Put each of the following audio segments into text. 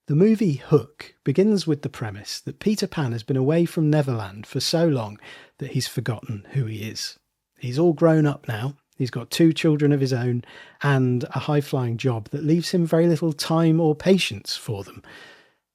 The movie Hook begins with the premise that Peter Pan has been away from Neverland for so long that he's forgotten who he is. He's all grown up now. He's got 2 children of his own and a high-flying job that leaves him very little time or patience for them.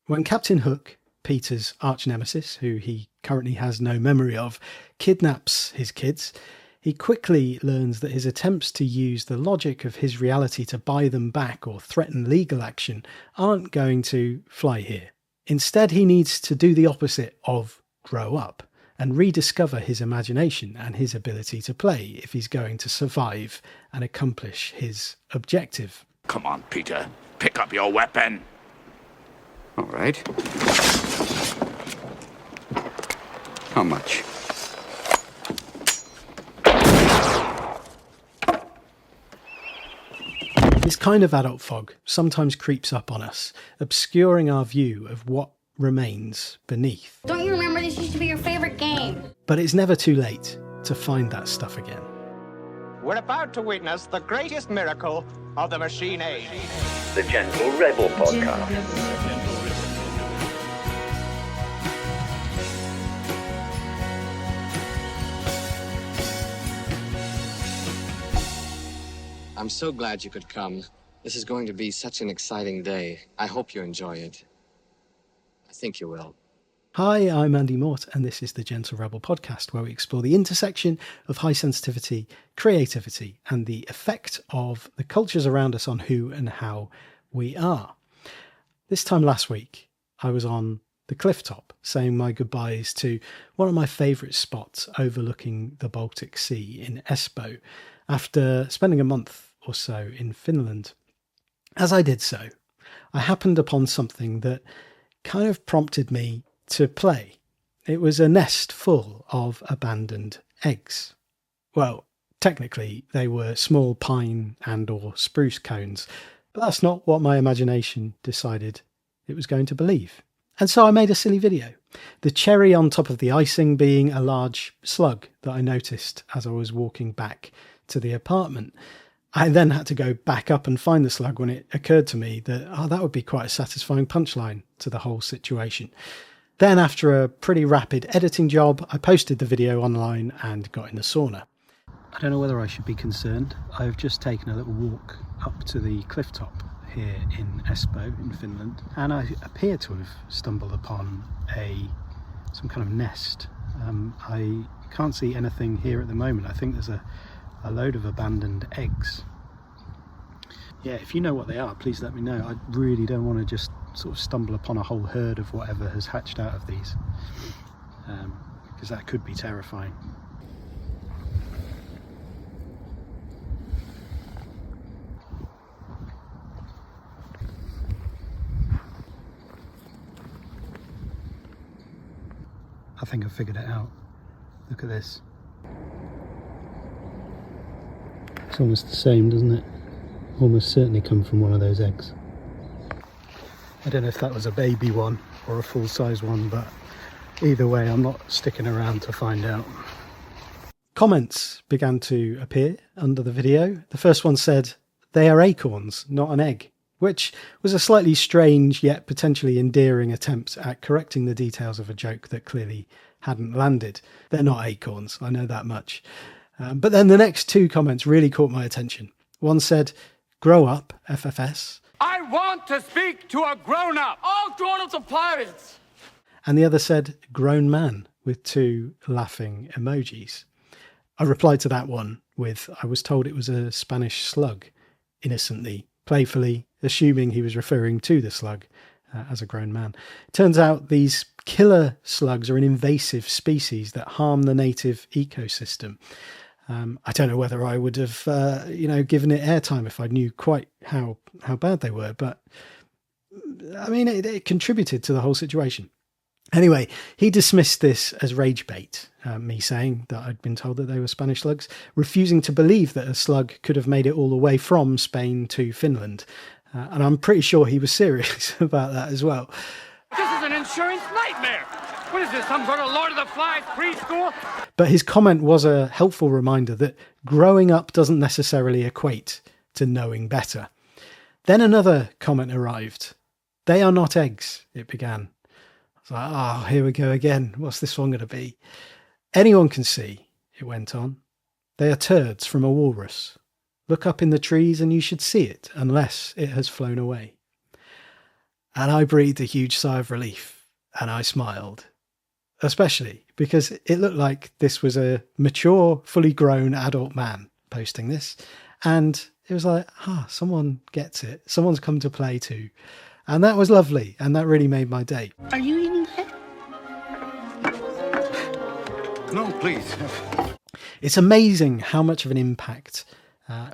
When Captain Hook, Peter's arch-nemesis, who he currently has no memory of, kidnaps his kids, he quickly learns that his attempts to use the logic of his reality to buy them back or threaten legal action aren't going to fly here. Instead, he needs to do the opposite of grow up and rediscover his imagination and his ability to play if he's going to survive and accomplish his objective. Come on, Peter. Pick up your weapon. All right. How much? This kind of adult fog sometimes creeps up on us, obscuring our view of what remains beneath. Don't you remember this used to be your favorite game? But it's never too late to find that stuff again. We're about to witness the greatest miracle of the machine age. The Gentle Rebel Podcast. I'm so glad you could come. This is going to be such an exciting day. I hope you enjoy it. I think you will. Hi, I'm Andy Mort, and this is the Gentle Rebel Podcast, where we explore the intersection of high sensitivity, creativity, and the effect of the cultures around us on who and how we are. This time last week, I was on the cliff top saying my goodbyes to one of my favourite spots overlooking the Baltic Sea in Espoo, after spending a month or so in Finland. As I did so, I happened upon something that kind of prompted me to play. It was a nest full of abandoned eggs. Well, technically they were small pine and or spruce cones, but that's not what my imagination decided it was going to believe. And so I made a silly video. The cherry on top of the icing being a large slug that I noticed as I was walking back to the apartment. I then had to go back up and find the slug when it occurred to me that, that would be quite a satisfying punchline to the whole situation. Then, after a pretty rapid editing job, I posted the video online and got in the sauna. I don't know whether I should be concerned. I've just taken a little walk up to the cliff top here in Espoo in Finland, and I appear to have stumbled upon some kind of nest. I can't see anything here at the moment. I think there's a load of abandoned eggs. Yeah, if you know what they are, please let me know. I really don't want to just sort of stumble upon a whole herd of whatever has hatched out of these, because that could be terrifying. I think I figured it out. Look at this. It's almost the same, doesn't it? Almost certainly come from one of those eggs. I don't know if that was a baby one or a full-size one, but either way, I'm not sticking around to find out. Comments began to appear under the video. The first one said, "They are acorns, not an egg," which was a slightly strange yet potentially endearing attempt at correcting the details of a joke that clearly hadn't landed. They're not acorns, I know that much. But then the next 2 comments really caught my attention. One said, "Grow up, FFS." I want to speak to a grown-up. All grown-ups are pirates. And the other said, "Grown man," with 2 laughing emojis. I replied to that one with, I was told it was a Spanish slug, innocently, playfully, assuming he was referring to the slug as a grown man. It turns out these killer slugs are an invasive species that harm the native ecosystem. I don't know whether I would have, given it airtime if I knew quite how bad they were, but I mean, it contributed to the whole situation. Anyway, he dismissed this as rage bait, me saying that I'd been told that they were Spanish slugs, refusing to believe that a slug could have made it all the way from Spain to Finland. And I'm pretty sure he was serious about that as well. This is an insurance nightmare. What is this, some sort of Lord of the Flies preschool? But his comment was a helpful reminder that growing up doesn't necessarily equate to knowing better. Then another comment arrived. They are not eggs, it began. I was like, oh, here we go again. What's this one going to be? Anyone can see, it went on. They are turds from a walrus. Look up in the trees and you should see it, unless it has flown away. And I breathed a huge sigh of relief, and I smiled. Especially because it looked like this was a mature, fully grown adult man posting this. And it was like, someone gets it. Someone's come to play too. And that was lovely. And that really made my day. Are you eating it? No, please. It's amazing how much of an impact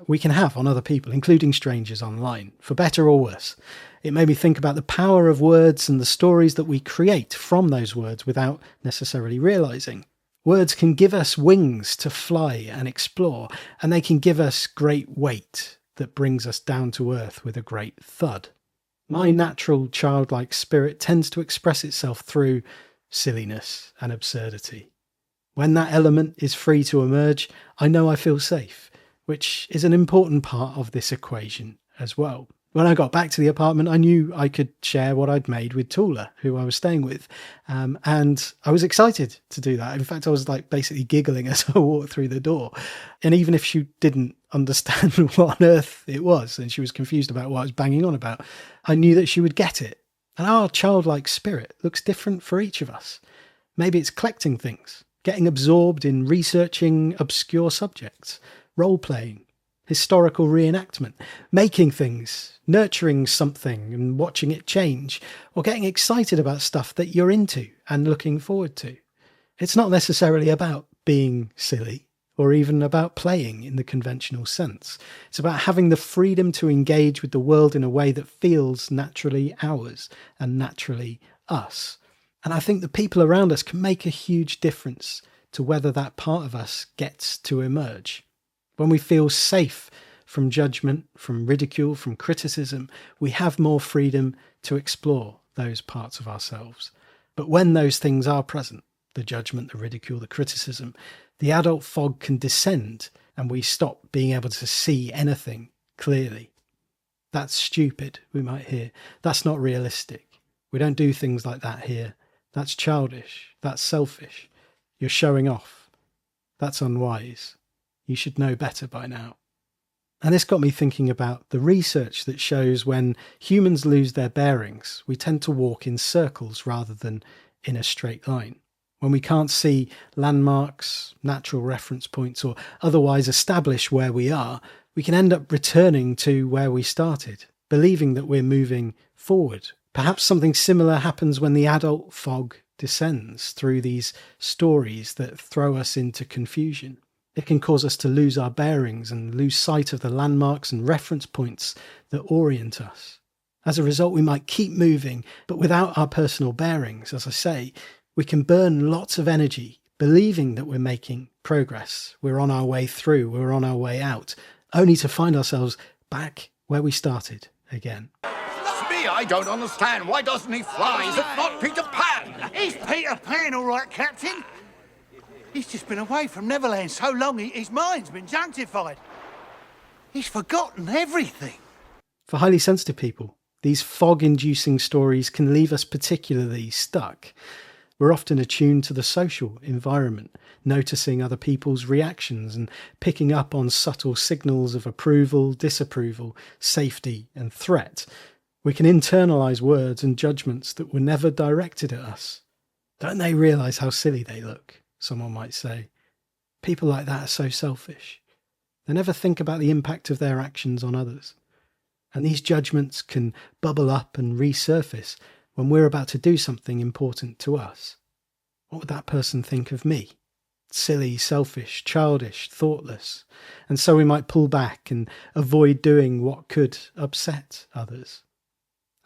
we can have on other people, including strangers online, for better or worse. It made me think about the power of words and the stories that we create from those words without necessarily realising. Words can give us wings to fly and explore, and they can give us great weight that brings us down to earth with a great thud. My natural childlike spirit tends to express itself through silliness and absurdity. When that element is free to emerge, I know I feel safe, which is an important part of this equation as well. When I got back to the apartment, I knew I could share what I'd made with Tula, who I was staying with. And I was excited to do that. In fact, I was basically giggling as I walked through the door. And even if she didn't understand what on earth it was, and she was confused about what I was banging on about, I knew that she would get it. And our childlike spirit looks different for each of us. Maybe it's collecting things, getting absorbed in researching obscure subjects, role-playing, historical reenactment, making things, nurturing something and watching it change, or getting excited about stuff that you're into and looking forward to. It's not necessarily about being silly or even about playing in the conventional sense. It's about having the freedom to engage with the world in a way that feels naturally ours and naturally us. And I think the people around us can make a huge difference to whether that part of us gets to emerge. When we feel safe from judgment, from ridicule, from criticism, we have more freedom to explore those parts of ourselves. But when those things are present, the judgment, the ridicule, the criticism, the adult fog can descend and we stop being able to see anything clearly. That's stupid, we might hear. That's not realistic. We don't do things like that here. That's childish. That's selfish. You're showing off. That's unwise. You should know better by now. And this got me thinking about the research that shows when humans lose their bearings, we tend to walk in circles rather than in a straight line. When we can't see landmarks, natural reference points, or otherwise establish where we are, we can end up returning to where we started, believing that we're moving forward. Perhaps something similar happens when the adult fog descends through these stories that throw us into confusion. It can cause us to lose our bearings and lose sight of the landmarks and reference points that orient us. As a result, we might keep moving, but without our personal bearings, as I say, we can burn lots of energy believing that we're making progress, we're on our way through, we're on our way out, only to find ourselves back where we started again. It's me, I don't understand. Why doesn't he fly? Is it not Peter Pan? He's Peter Pan, all right, Captain. He's just been away from Neverland so long, his mind's been junctified. He's forgotten everything. For highly sensitive people, these fog-inducing stories can leave us particularly stuck. We're often attuned to the social environment, noticing other people's reactions and picking up on subtle signals of approval, disapproval, safety and threat. We can internalise words and judgments that were never directed at us. Don't they realise how silly they look? Someone might say. People like that are so selfish. They never think about the impact of their actions on others. And these judgments can bubble up and resurface when we're about to do something important to us. What would that person think of me? Silly, selfish, childish, thoughtless. And so we might pull back and avoid doing what could upset others.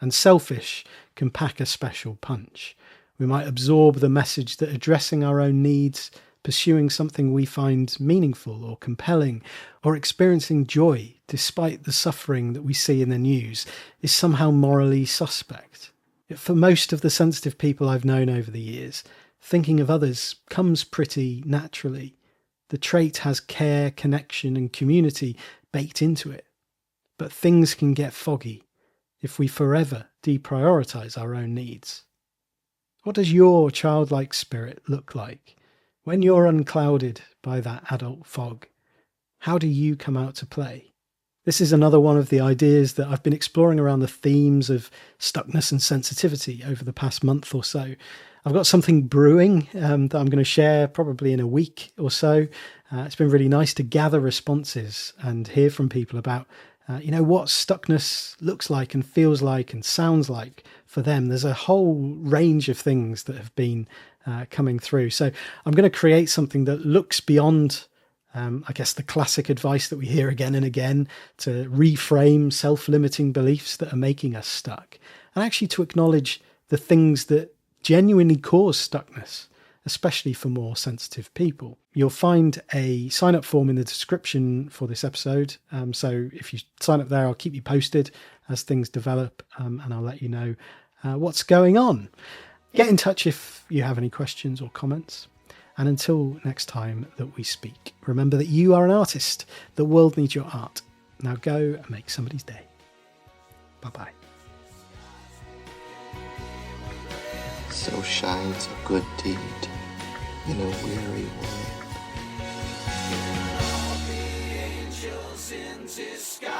And selfish can pack a special punch. We might absorb the message that addressing our own needs, pursuing something we find meaningful or compelling, or experiencing joy despite the suffering that we see in the news is somehow morally suspect. Yet for most of the sensitive people I've known over the years, thinking of others comes pretty naturally. The trait has care, connection and community baked into it. But things can get foggy if we forever deprioritize our own needs? What does your childlike spirit look like when you're unclouded by that adult fog? How do you come out to play? This is another one of the ideas that I've been exploring around the themes of stuckness and sensitivity over the past month or so. I've got something brewing that I'm going to share probably in a week or so. It's been really nice to gather responses and hear from people about what stuckness looks like and feels like and sounds like for them. There's a whole range of things that have been coming through. So I'm going to create something that looks beyond the classic advice that we hear again and again, to reframe self-limiting beliefs that are making us stuck, and actually to acknowledge the things that genuinely cause stuckness, especially for more sensitive people. You'll find a sign-up form in the description for this episode. So if you sign up there, I'll keep you posted as things develop, and I'll let you know what's going on. Get in touch if you have any questions or comments. And until next time that we speak, remember that you are an artist. The world needs your art. Now go and make somebody's day. Bye-bye. So shines a good deed in a weary world. All the angels in the sky.